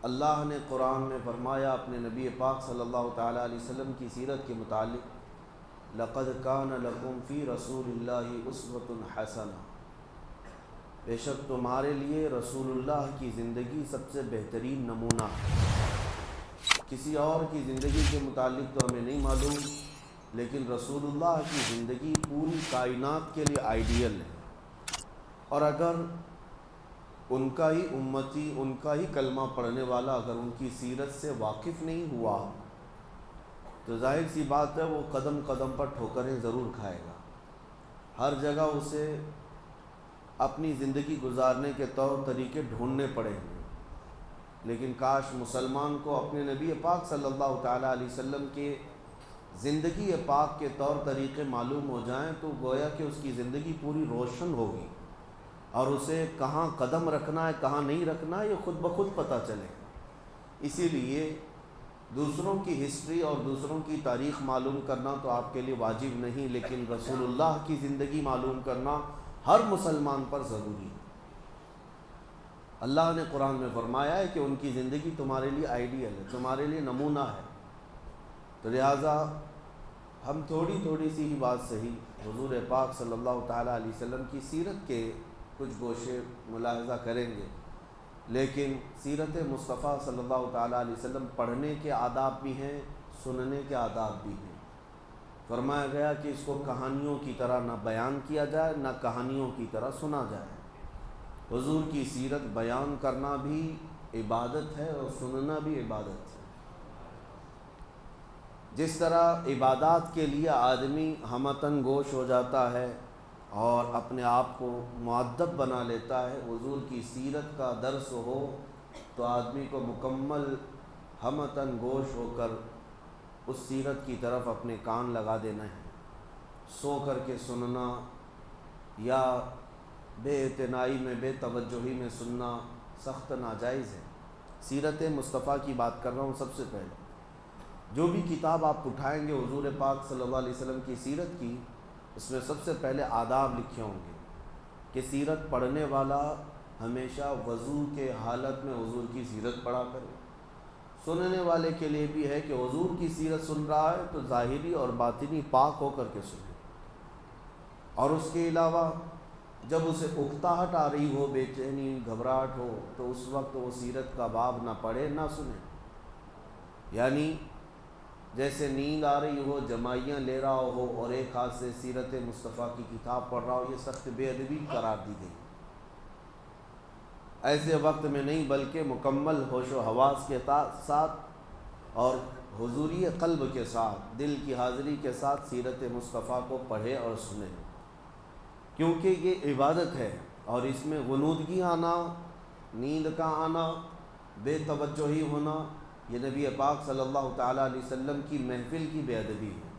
اللہ نے قرآن میں فرمایا اپنے نبی پاک صلی اللہ تعالیٰ علیہ وسلم کی سیرت کے متعلق، لَقَدْ كَانَ لَكُمْ فِي رَسُولِ اللَّهِ أُسْوَةٌ حَسَنَةٌ، بے شک تمہارے لیے رسول اللہ کی زندگی سب سے بہترین نمونہ ہے۔ کسی اور کی زندگی کے متعلق تو ہمیں نہیں معلوم، لیکن رسول اللہ کی زندگی پوری کائنات کے لیے آئیڈیل ہے، اور اگر ان کا ہی امتی، ان کا ہی کلمہ پڑھنے والا اگر ان کی سیرت سے واقف نہیں ہوا تو ظاہر سی بات ہے وہ قدم قدم پر ٹھوکریں ضرور کھائے گا۔ ہر جگہ اسے اپنی زندگی گزارنے کے طور طریقے ڈھونڈنے پڑیں گے، لیکن کاش مسلمان کو اپنے نبی پاک صلی اللہ تعالیٰ علیہ وسلم کے زندگی پاک کے طور طریقے معلوم ہو جائیں تو گویا کہ اس کی زندگی پوری روشن ہوگی، اور اسے کہاں قدم رکھنا ہے کہاں نہیں رکھنا ہے یہ خود بخود پتہ چلے۔ اسی لیے دوسروں کی ہسٹری اور دوسروں کی تاریخ معلوم کرنا تو آپ کے لیے واجب نہیں، لیکن رسول اللہ کی زندگی معلوم کرنا ہر مسلمان پر ضروری ہے۔ اللہ نے قرآن میں فرمایا ہے کہ ان کی زندگی تمہارے لیے آئیڈیل ہے، تمہارے لیے نمونہ ہے، تو لہٰذا ہم تھوڑی تھوڑی سی ہی بات صحیح حضور پاک صلی اللہ تعالیٰ علیہ وسلم کی سیرت کے کچھ گوشے ملاحظہ کریں گے، لیکن سیرت مصطفیٰ صلی اللہ تعالیٰ علیہ وسلم پڑھنے کے آداب بھی ہیں، سننے کے آداب بھی ہیں۔ فرمایا گیا کہ اس کو کہانیوں کی طرح نہ بیان کیا جائے نہ کہانیوں کی طرح سنا جائے۔ حضور کی سیرت بیان کرنا بھی عبادت ہے اور سننا بھی عبادت ہے۔ جس طرح عبادات کے لیے آدمی ہمتن گوش ہو جاتا ہے اور اپنے آپ کو مؤدب بنا لیتا ہے، حضور کی سیرت کا درس ہو تو آدمی کو مکمل ہمتن گوش ہو کر اس سیرت کی طرف اپنے کان لگا دینا ہے۔ سو کر کے سننا یا بے اعتنائی میں بے توجہی میں سننا سخت ناجائز ہے۔ سیرت مصطفیٰ کی بات کر رہا ہوں۔ سب سے پہلے جو بھی کتاب آپ اٹھائیں گے حضور پاک صلی اللہ علیہ وسلم کی سیرت کی، اس میں سب سے پہلے آداب لکھے ہوں گے کہ سیرت پڑھنے والا ہمیشہ وضو کے حالت میں حضور کی سیرت پڑھا کرے۔ سننے والے کے لیے بھی ہے کہ حضور کی سیرت سن رہا ہے تو ظاہری اور باطنی پاک ہو کر کے سنے، اور اس کے علاوہ جب اسے اکتاہٹ آ رہی ہو، بے چینی، گھبراہٹ ہو، تو اس وقت وہ سیرت کا باب نہ پڑھے نہ سنے۔ یعنی جیسے نیند آ رہی ہو، جمائیاں لے رہا ہو اور ایک ہاتھ سے سیرت مصطفیٰ کی کتاب پڑھ رہا ہو، یہ سخت بے ادبی قرار دی گئی۔ ایسے وقت میں نہیں بلکہ مکمل ہوش و حواس کے ساتھ اور حضوری قلب کے ساتھ، دل کی حاضری کے ساتھ سیرت مصطفیٰ کو پڑھے اور سنے، کیونکہ یہ عبادت ہے، اور اس میں غنودگی آنا، نیند کا آنا، بے توجہی ہونا، یہ نبی پاک صلی اللہ تعالیٰ علیہ وسلم کی محفل کی بے ادبی ہے۔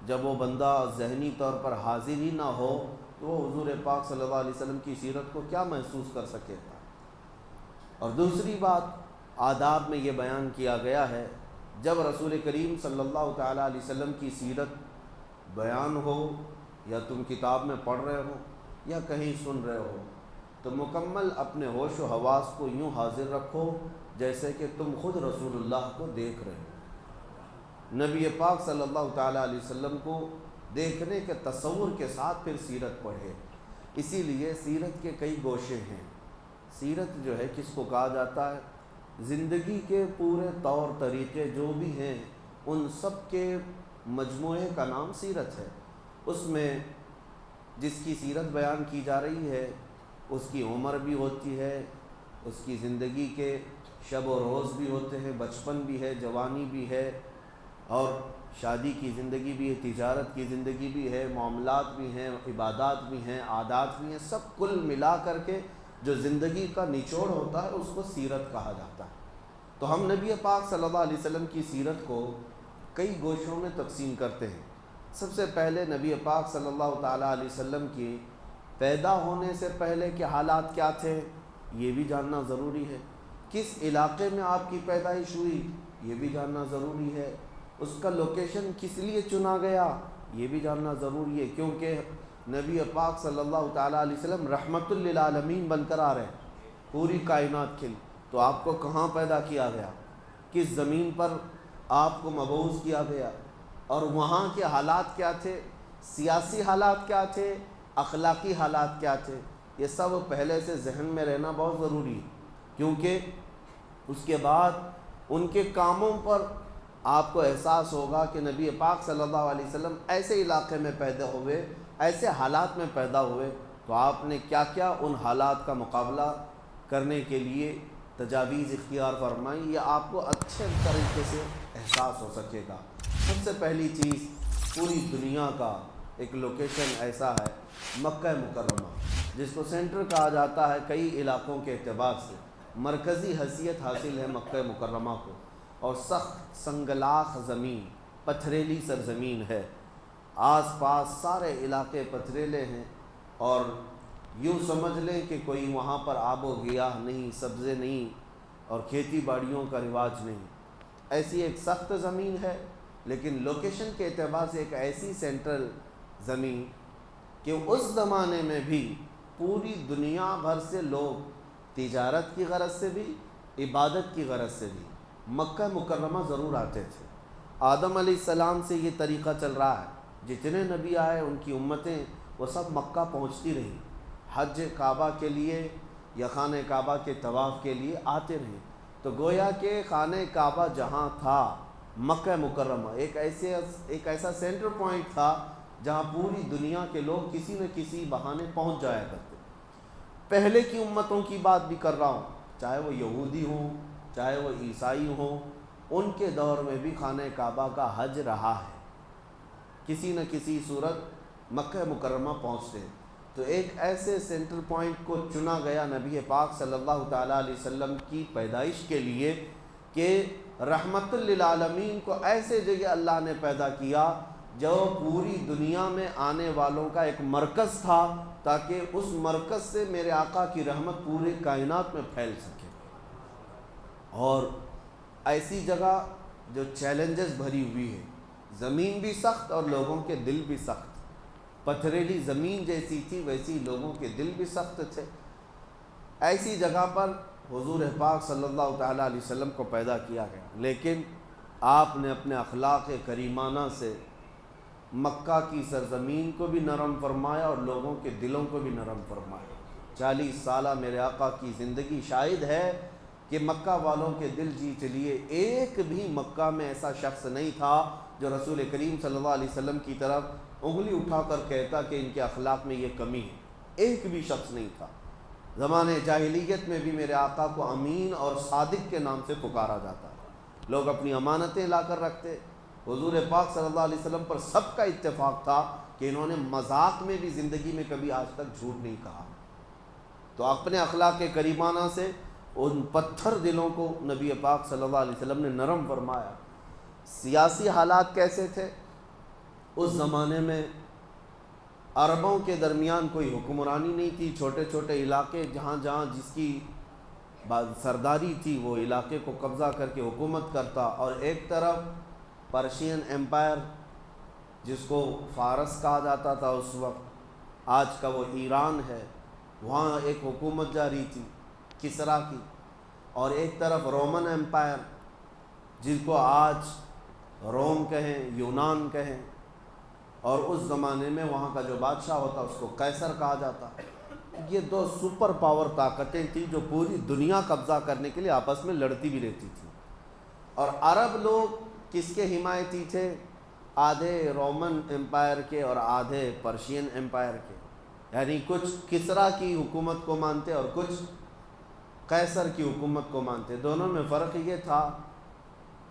جب وہ بندہ ذہنی طور پر حاضر ہی نہ ہو تو وہ حضور پاک صلی اللہ علیہ وسلم کی سیرت کو کیا محسوس کر سکے گا۔ اور دوسری بات آداب میں یہ بیان کیا گیا ہے، جب رسول کریم صلی اللہ تعالیٰ علیہ وسلم کی سیرت بیان ہو، یا تم کتاب میں پڑھ رہے ہو یا کہیں سن رہے ہو، تو مکمل اپنے ہوش و حواس کو یوں حاضر رکھو جیسے کہ تم خود رسول اللہ کو دیکھ رہے ہو۔ نبی پاک صلی اللہ تعالیٰ علیہ وسلم کو دیکھنے کے تصور کے ساتھ پھر سیرت پڑھے۔ اسی لیے سیرت کے کئی گوشے ہیں۔ سیرت جو ہے کس کو کہا جاتا ہے؟ زندگی کے پورے طور طریقے جو بھی ہیں ان سب کے مجموعے کا نام سیرت ہے۔ اس میں جس کی سیرت بیان کی جا رہی ہے اس کی عمر بھی ہوتی ہے، اس کی زندگی کے شب و روز بھی ہوتے ہیں، بچپن بھی ہے، جوانی بھی ہے، اور شادی کی زندگی بھی ہے، تجارت کی زندگی بھی ہے، معاملات بھی ہیں، عبادات بھی ہیں، عادات بھی ہیں، سب کل ملا کر کے جو زندگی کا نچوڑ ہوتا ہے اس کو سیرت کہا جاتا ہے۔ تو ہم نبی پاک صلی اللہ علیہ وسلم کی سیرت کو کئی گوشوں میں تقسیم کرتے ہیں۔ سب سے پہلے نبی پاک صلی اللہ تعالیٰ علیہ وسلم کی پیدا ہونے سے پہلے کے حالات کیا تھے یہ بھی جاننا ضروری ہے۔ کس علاقے میں آپ کی پیدائش ہوئی یہ بھی جاننا ضروری ہے۔ اس کا لوکیشن کس لیے چنا گیا یہ بھی جاننا ضروری ہے، کیونکہ نبی پاک صلی اللہ تعالیٰ علیہ وسلم رحمت للعالمین بن کر آ رہے ہیں پوری کائنات کے لیے۔ تو آپ کو کہاں پیدا کیا گیا، کس زمین پر آپ کو مبعوث کیا گیا، اور وہاں کے حالات کیا تھے، سیاسی حالات کیا تھے، اخلاقی حالات کیا تھے، یہ سب پہلے سے ذہن میں رہنا بہت ضروری ہے، کیونکہ اس کے بعد ان کے کاموں پر آپ کو احساس ہوگا کہ نبی پاک صلی اللہ علیہ وسلم ایسے علاقے میں پیدا ہوئے، ایسے حالات میں پیدا ہوئے، تو آپ نے کیا کیا ان حالات کا مقابلہ کرنے کے لیے تجاویز اختیار فرمائی، یہ آپ کو اچھے طریقے سے احساس ہو سکے گا۔ سب سے پہلی چیز، پوری دنیا کا ایک لوکیشن ایسا ہے مکہ مکرمہ، جس کو سینٹر کہا جاتا ہے کئی علاقوں کے اعتبار سے، مرکزی حیثیت حاصل ہے مکہ مکرمہ کو، اور سخت سنگلاخ زمین، پتھریلی سرزمین ہے، آس پاس سارے علاقے پتھریلے ہیں، اور یوں سمجھ لیں کہ کوئی وہاں پر آب و گیاہ نہیں، سبزے نہیں، اور کھیتی باڑیوں کا رواج نہیں، ایسی ایک سخت زمین ہے، لیکن لوکیشن کے اعتبار سے ایک ایسی سینٹرل زمین کہ اس زمانے میں بھی پوری دنیا بھر سے لوگ تجارت کی غرض سے بھی، عبادت کی غرض سے بھی مکہ مکرمہ ضرور آتے تھے۔ آدم علیہ السلام سے یہ طریقہ چل رہا ہے، جتنے نبی آئے ان کی امتیں وہ سب مکہ پہنچتی رہیں، حج کعبہ کے لیے یا خانہ کعبہ کے طواف کے لیے آتے رہیں، تو گویا کہ خانہ کعبہ جہاں تھا مکہ مکرمہ ایک ایسا سینٹر پوائنٹ تھا جہاں پوری دنیا کے لوگ کسی نہ کسی بہانے پہنچ جایا کرتے۔ پہلے کی امتوں کی بات بھی کر رہا ہوں، چاہے وہ یہودی ہوں، چاہے وہ عیسائی ہوں، ان کے دور میں بھی خانہ کعبہ کا حج رہا ہے، کسی نہ کسی صورت مکہ مکرمہ پہنچتے ہیں۔ تو ایک ایسے سینٹر پوائنٹ کو چنا گیا نبی پاک صلی اللہ تعالیٰ علیہ وسلم کی پیدائش کے لیے کہ رحمت للعالمین کو ایسے جگہ اللہ نے پیدا کیا جو پوری دنیا میں آنے والوں کا ایک مرکز تھا، تاکہ اس مرکز سے میرے آقا کی رحمت پورے کائنات میں پھیل سکے، اور ایسی جگہ جو چیلنجز بھری ہوئی ہے، زمین بھی سخت اور لوگوں کے دل بھی سخت، پتھریلی زمین جیسی تھی ویسی لوگوں کے دل بھی سخت تھے، ایسی جگہ پر حضور پاک صلی اللہ تعالیٰ علیہ وسلم کو پیدا کیا گیا، لیکن آپ نے اپنے اخلاق کریمانہ سے مکہ کی سرزمین کو بھی نرم فرمایا اور لوگوں کے دلوں کو بھی نرم فرمایا۔ 40 سالہ میرے آقا کی زندگی شاہد ہے کہ مکہ والوں کے دل جیت لیے، ایک بھی مکہ میں ایسا شخص نہیں تھا جو رسول کریم صلی اللہ علیہ وسلم کی طرف انگلی اٹھا کر کہتا کہ ان کے اخلاق میں یہ کمی ہے، ایک بھی شخص نہیں تھا۔ زمانے جاہلیت میں بھی میرے آقا کو امین اور صادق کے نام سے پکارا جاتا ہے، لوگ اپنی امانتیں لا کر رکھتے، حضور پاک صلی اللہ علیہ وسلم پر سب کا اتفاق تھا کہ انہوں نے مذاق میں بھی زندگی میں کبھی آج تک جھوٹ نہیں کہا۔ تو اپنے اخلاق کریمانہ سے ان پتھر دلوں کو نبی پاک صلی اللہ علیہ وسلم نے نرم فرمایا۔ سیاسی حالات کیسے تھے اس زمانے میں؟ عربوں کے درمیان کوئی حکمرانی نہیں تھی، چھوٹے چھوٹے علاقے جہاں جہاں جس کی سرداری تھی وہ علاقے کو قبضہ کر کے حکومت کرتا، اور ایک طرف پرشین ایمپائر جس کو فارس کہا جاتا تھا اس وقت، آج کا وہ ایران ہے، وہاں ایک حکومت جاری تھی کسرا کی، اور ایک طرف رومن ایمپائر جس کو آج روم کہیں، یونان کہیں، اور اس زمانے میں وہاں کا جو بادشاہ ہوتا اس کو قیصر کہا جاتا۔ یہ دو سپر پاور طاقتیں تھیں جو پوری دنیا قبضہ کرنے کے لیے آپس میں لڑتی بھی رہتی تھیں، اور عرب لوگ کس کے حمایتی تھے؟ آدھے رومن ایمپائر کے اور آدھے پرشین ایمپائر کے، یعنی کچھ کسرا کی حکومت کو مانتے اور کچھ قیصر کی حکومت کو مانتے۔ دونوں میں فرق یہ تھا،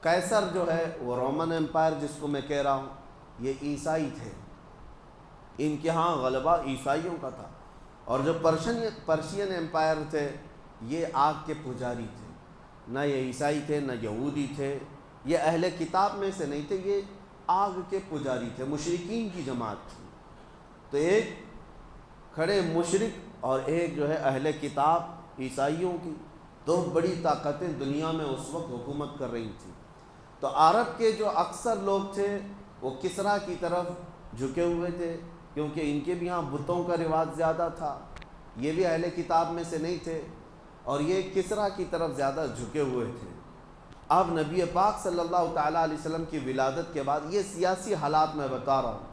قیصر جو ہے وہ رومن ایمپائر جس کو میں کہہ رہا ہوں یہ عیسائی تھے، ان کے ہاں غلبہ عیسائیوں کا تھا، اور جو پرشین ایمپائر تھے یہ آگ کے پجاری تھے، نہ یہ عیسائی تھے نہ یہودی تھے، یہ اہل کتاب میں سے نہیں تھے، یہ آگ کے پجاری تھے، مشرکین کی جماعت تھی۔ تو ایک کھڑے مشرک اور ایک جو ہے اہل کتاب عیسائیوں کی، دو بڑی طاقتیں دنیا میں اس وقت حکومت کر رہی تھیں۔ تو عرب کے جو اکثر لوگ تھے وہ کسرا کی طرف جھکے ہوئے تھے، کیونکہ ان کے بھی ہاں بتوں کا رواج زیادہ تھا، یہ بھی اہل کتاب میں سے نہیں تھے، اور یہ کسریٰ کی طرف زیادہ جھکے ہوئے تھے۔ اب نبی پاک صلی اللہ تعالیٰ علیہ وسلم کی ولادت کے بعد یہ سیاسی حالات میں بتا رہا ہوں،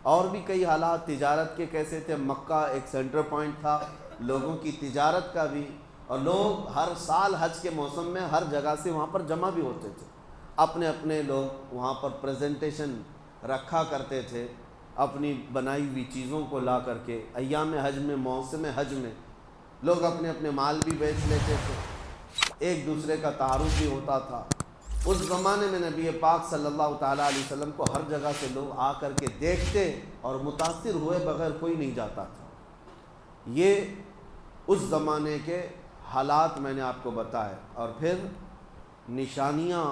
اور بھی کئی حالات تجارت کے کیسے تھے۔ مکہ ایک سینٹر پوائنٹ تھا لوگوں کی تجارت کا بھی، اور لوگ ہر سال حج کے موسم میں ہر جگہ سے وہاں پر جمع بھی ہوتے تھے، اپنے اپنے لوگ وہاں پر پریزنٹیشن رکھا کرتے تھے اپنی بنائی ہوئی چیزوں کو لا کر کے۔ ایام حج میں، موسم حج میں لوگ اپنے اپنے مال بھی بیچ لیتے تھے، ایک دوسرے کا تعارف بھی ہوتا تھا۔ اس زمانے میں نبی پاک صلی اللہ تعالیٰ علیہ وسلم کو ہر جگہ سے لوگ آ کر کے دیکھتے اور متاثر ہوئے بغیر کوئی نہیں جاتا تھا۔ یہ اس زمانے کے حالات میں نے آپ کو بتائے۔ اور پھر نشانیاں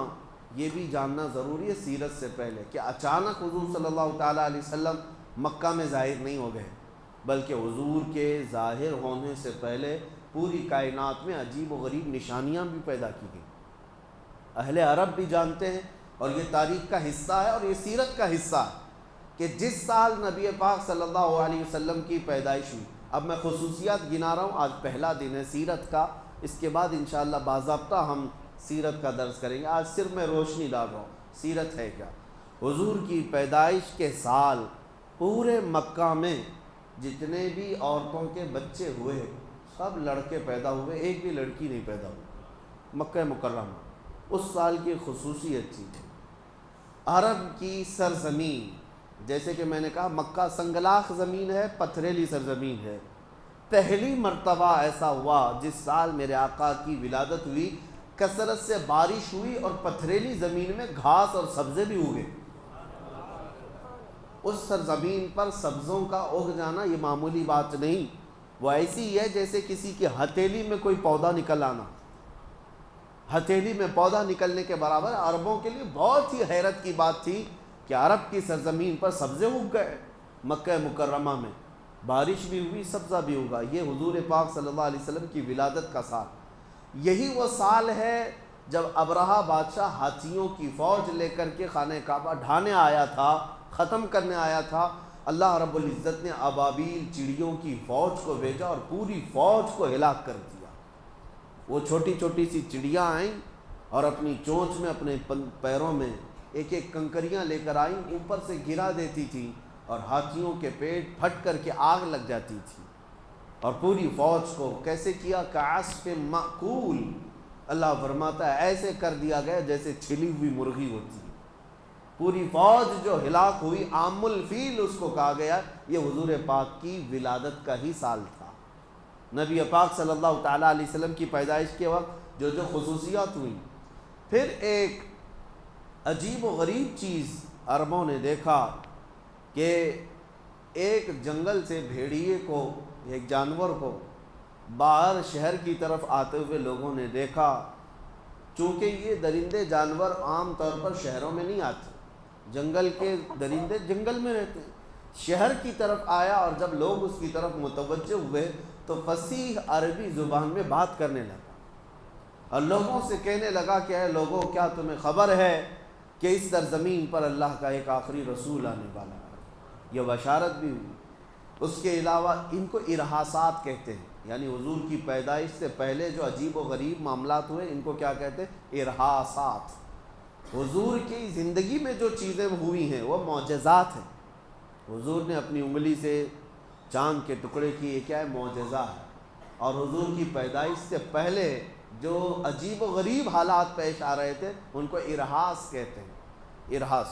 یہ بھی جاننا ضروری ہے سیرت سے پہلے کہ اچانک حضور صلی اللہ تعالیٰ علیہ وسلم مکہ میں ظاہر نہیں ہو گئے، بلکہ حضور کے ظاہر ہونے سے پہلے پوری کائنات میں عجیب و غریب نشانیاں بھی پیدا کی گئیں۔ اہل عرب بھی جانتے ہیں، اور یہ تاریخ کا حصہ ہے اور یہ سیرت کا حصہ ہے کہ جس سال نبی پاک صلی اللہ علیہ وسلم کی پیدائش ہوئی، اب میں خصوصیات گنا رہا ہوں، آج پہلا دن ہے سیرت کا، اس کے بعد انشاءاللہ باضابطہ ہم سیرت کا درس کریں گے۔ آج صرف میں روشنی ڈال رہا ہوں سیرت ہے کیا۔ حضور کی پیدائش کے سال پورے مکہ میں جتنے بھی عورتوں کے بچے ہوئے سب لڑکے پیدا ہوئے، ایک بھی لڑکی نہیں پیدا ہوئی مکہ مکرمہ۔ اس سال کی خصوصیت تھی عرب کی سرزمین، جیسے کہ میں نے کہا مکہ سنگلاخ زمین ہے، پتھریلی سرزمین ہے۔ پہلی مرتبہ ایسا ہوا جس سال میرے آقا کی ولادت ہوئی، کثرت سے بارش ہوئی اور پتھریلی زمین میں گھاس اور سبزے بھی اگے۔ اس سرزمین پر سبزوں کا اگ جانا یہ معمولی بات نہیں، وہ ایسی ہے جیسے کسی کی ہتھیلی میں کوئی پودا نکل آنا۔ ہتھیلی میں پودا نکلنے کے برابر عربوں کے لیے بہت ہی حیرت کی بات تھی کہ عرب کی سرزمین پر سبزے اگ گئے۔ مکہ مکرمہ میں بارش بھی ہوئی، سبزہ بھی اگا۔ یہ حضور پاک صلی اللہ علیہ وسلم کی ولادت کا سال، یہی وہ سال ہے جب ابرہہ بادشاہ ہاتھیوں کی فوج لے کر کے خانہ کعبہ ڈھانے آیا تھا، ختم کرنے آیا تھا۔ اللہ رب العزت نے ابابیل چڑیوں کی فوج کو بھیجا اور پوری فوج کو ہلاک کر دیا۔ وہ چھوٹی چھوٹی سی چڑیاں آئیں اور اپنی چونچ میں، اپنے پیروں میں ایک ایک کنکریاں لے کر آئیں، اوپر سے گرا دیتی تھی اور ہاتھیوں کے پیٹ پھٹ کر کے آگ لگ جاتی تھی، اور پوری فوج کو کیسے کیا، کعصف مأکول، اللہ فرماتا ہے ایسے کر دیا گیا جیسے چھلی ہوئی مرغی ہوتی ہے۔ پوری فوج جو ہلاک ہوئی، عام الفیل اس کو کہا گیا۔ یہ حضور پاک کی ولادت کا ہی سال تھا۔ نبی پاک صلی اللہ تعالیٰ علیہ وسلم کی پیدائش کے وقت جو خصوصیات ہوئیں، پھر ایک عجیب و غریب چیز عربوں نے دیکھا کہ ایک جنگل سے بھیڑیے کو، ایک جانور کو باہر شہر کی طرف آتے ہوئے لوگوں نے دیکھا۔ چونکہ یہ درندے جانور عام طور پر شہروں میں نہیں آتے، جنگل کے درندے جنگل میں رہتے ہیں۔ شہر کی طرف آیا اور جب لوگ اس کی طرف متوجہ ہوئے تو فصیح عربی زبان میں بات کرنے لگا اور لوگوں سے کہنے لگا کہ اے لوگوں، کیا تمہیں خبر ہے کہ اس سرزمین پر اللہ کا ایک آخری رسول آنے والا ہے؟ یہ بشارت بھی ہوئی۔ اس کے علاوہ ان کو ارحاسات کہتے ہیں، یعنی حضور کی پیدائش سے پہلے جو عجیب و غریب معاملات ہوئے ان کو کیا کہتے ہیں؟ ارحاسات۔ حضور کی زندگی میں جو چیزیں ہوئی ہیں وہ معجزات ہیں۔ حضور نے اپنی انگلی سے چاند کے ٹکڑے کی، یہ کیا ہے؟ معجزہ ہے۔ اور حضور کی پیدائش سے پہلے جو عجیب و غریب حالات پیش آ رہے تھے ان کو ارحاس کہتے ہیں، ارحاس۔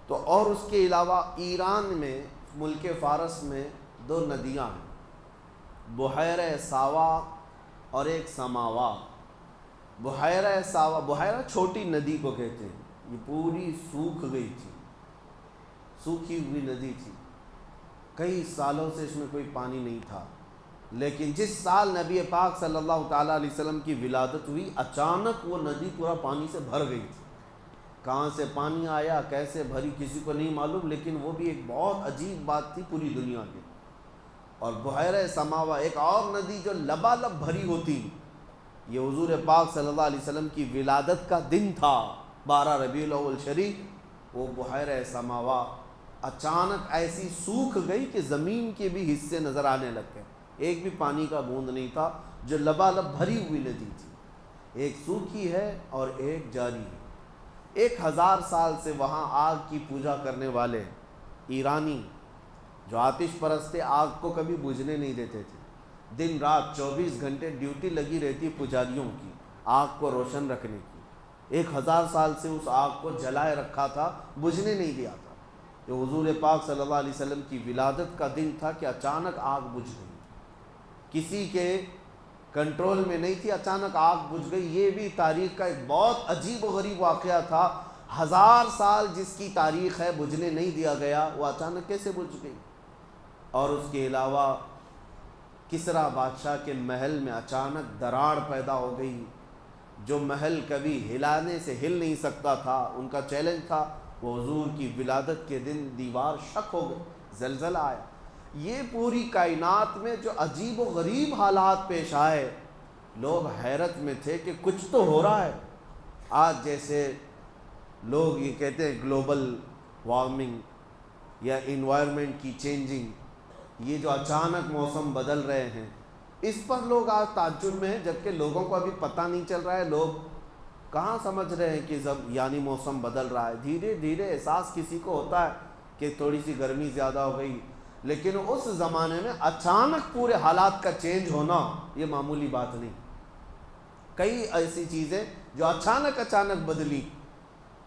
تو اور اس کے علاوہ ایران میں، ملک فارس میں 2 ندیاں ہیں، بحیرہ ساوا اور ایک سماوا۔ بحیرہ ساوا، بحیرہ چھوٹی ندی کو کہتے ہیں، یہ پوری سوکھ گئی تھی، سوکھی ہوئی ندی تھی، کئی سالوں سے اس میں کوئی پانی نہیں تھا۔ لیکن جس سال نبی پاک صلی اللہ تعالیٰ علیہ وسلم کی ولادت ہوئی، اچانک وہ ندی پورا پانی سے بھر گئی تھی۔ کہاں سے پانی آیا، کیسے بھری، کسی کو نہیں معلوم، لیکن وہ بھی ایک بہت عجیب بات تھی پوری دنیا کی۔ اور بحیرہ سماوا، ایک اور ندی جو لبالب بھری ہوتی، یہ حضور پاک صلی اللہ علیہ وسلم کی ولادت کا دن تھا، 12 ربیع الاول شریف۔ وہ بحیرہ سماوا اچانک ایسی سوکھ گئی کہ زمین کے بھی حصے نظر آنے لگ گئے، ایک بھی پانی کا بوند نہیں تھا۔ جو لبالب بھری ہوئی ندی تھی، ایک سوکھی ہے اور ایک جاری ہے۔ 1000 سال سے وہاں آگ کی پوجا کرنے والے ایرانی جو آتش پرست تھے، آگ کو کبھی بجھنے نہیں دیتے تھے، دن رات 24 گھنٹے ڈیوٹی لگی رہتی پجاریوں کی آگ کو روشن رکھنے کی۔ 1000 سال سے اس آگ کو جلائے رکھا تھا، بجھنے نہیں دیا تھا۔ جو حضور پاک صلی اللہ علیہ وسلم کی ولادت کا دن تھا کہ اچانک آگ بجھ گئی، کسی کے کنٹرول میں نہیں تھی، اچانک آگ بجھ گئی۔ یہ بھی تاریخ کا ایک بہت عجیب و غریب واقعہ تھا۔ 1000 سال جس کی تاریخ ہے بجھنے نہیں دیا گیا، وہ اچانک کیسے بجھ گئی؟ اور اس کے علاوہ کسریٰ بادشاہ کے محل میں اچانک دراڑ پیدا ہو گئی، جو محل کبھی ہلانے سے ہل نہیں سکتا تھا، ان کا چیلنج تھا، وہ حضور کی ولادت کے دن دیوار شک ہو گئی، زلزلہ آیا۔ یہ پوری کائنات میں جو عجیب و غریب حالات پیش آئے، لوگ حیرت میں تھے کہ کچھ تو ہو رہا ہے۔ آج جیسے لوگ یہ کہتے ہیں گلوبل وارمنگ یا انوائرمنٹ کی چینجنگ، یہ جو اچانک موسم بدل رہے ہیں، اس پر لوگ آج تعجب میں ہیں، جبکہ لوگوں کو ابھی پتہ نہیں چل رہا ہے۔ لوگ کہاں سمجھ رہے ہیں کہ یعنی موسم بدل رہا ہے۔ دھیرے دھیرے احساس کسی کو ہوتا ہے کہ تھوڑی سی گرمی زیادہ ہو گئی، لیکن اس زمانے میں اچانک پورے حالات کا چینج ہونا یہ معمولی بات نہیں۔ کئی ایسی چیزیں جو اچانک بدلی،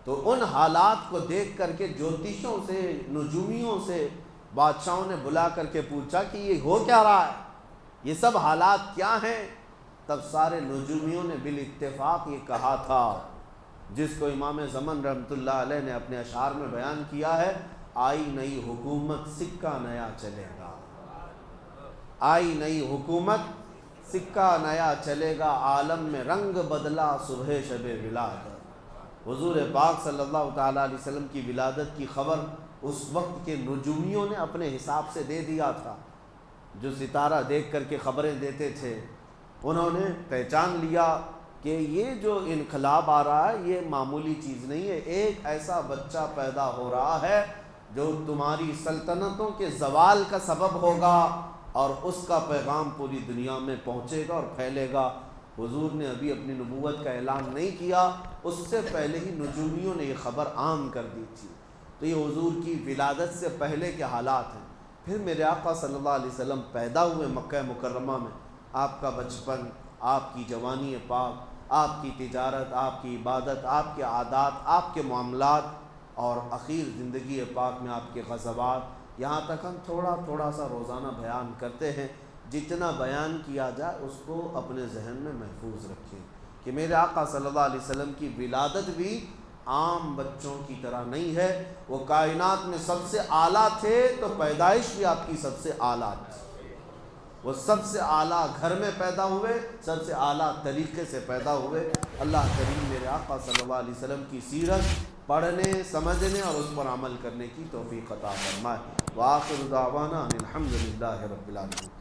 تو ان حالات کو دیکھ کر کے جوتشوں سے، نجومیوں سے بادشاہوں نے بلا کر کے پوچھا کہ یہ ہو کیا رہا ہے، یہ سب حالات کیا ہیں؟ تب سارے نجومیوں نے بالاتفاق یہ کہا تھا، جس کو امام زمن رحمۃ اللہ علیہ نے اپنے اشعار میں بیان کیا ہے: آئی نئی حکومت سکہ نیا چلے گا، آئی نئی حکومت سکہ نیا چلے گا، عالم میں رنگ بدلا صبح شب ولادت۔ حضور پاک صلی اللہ تعالیٰ علیہ وسلم کی ولادت کی خبر اس وقت کے نجومیوں نے اپنے حساب سے دے دیا تھا، جو ستارہ دیکھ کر کے خبریں دیتے تھے۔ انہوں نے پہچان لیا کہ یہ جو انقلاب آ رہا ہے یہ معمولی چیز نہیں ہے، ایک ایسا بچہ پیدا ہو رہا ہے جو تمہاری سلطنتوں کے زوال کا سبب ہوگا، اور اس کا پیغام پوری دنیا میں پہنچے گا اور پھیلے گا۔ حضور نے ابھی اپنی نبوت کا اعلان نہیں کیا، اس سے پہلے ہی نجومیوں نے یہ خبر عام کر دی تھی۔ تو یہ حضور کی ولادت سے پہلے کے حالات ہیں۔ پھر میرے آقا صلی اللہ علیہ وسلم پیدا ہوئے مکہ مکرمہ میں، آپ کا بچپن، آپ کی جوانی پاک، آپ کی تجارت، آپ کی عبادت، آپ کے عادات، آپ کے معاملات، اور اخیر زندگی پاک میں آپ کے غزوات، یہاں تک ہم تھوڑا تھوڑا سا روزانہ بیان کرتے ہیں۔ جتنا بیان کیا جائے اس کو اپنے ذہن میں محفوظ رکھیں کہ میرے آقا صلی اللہ علیہ وسلم کی ولادت بھی عام بچوں کی طرح نہیں ہے، وہ کائنات میں سب سے اعلیٰ تھے، تو پیدائش بھی آپ کی سب سے اعلیٰ تھی۔ وہ سب سے اعلیٰ گھر میں پیدا ہوئے، سب سے اعلیٰ طریقے سے پیدا ہوئے۔ اللہ کریم میرے آقا صلی اللہ علیہ وسلم کی سیرت پڑھنے، سمجھنے اور اس پر عمل کرنے کی توفیق عطا فرمائے۔ وآخر دعوانا ان الحمد للہ رب العالمین۔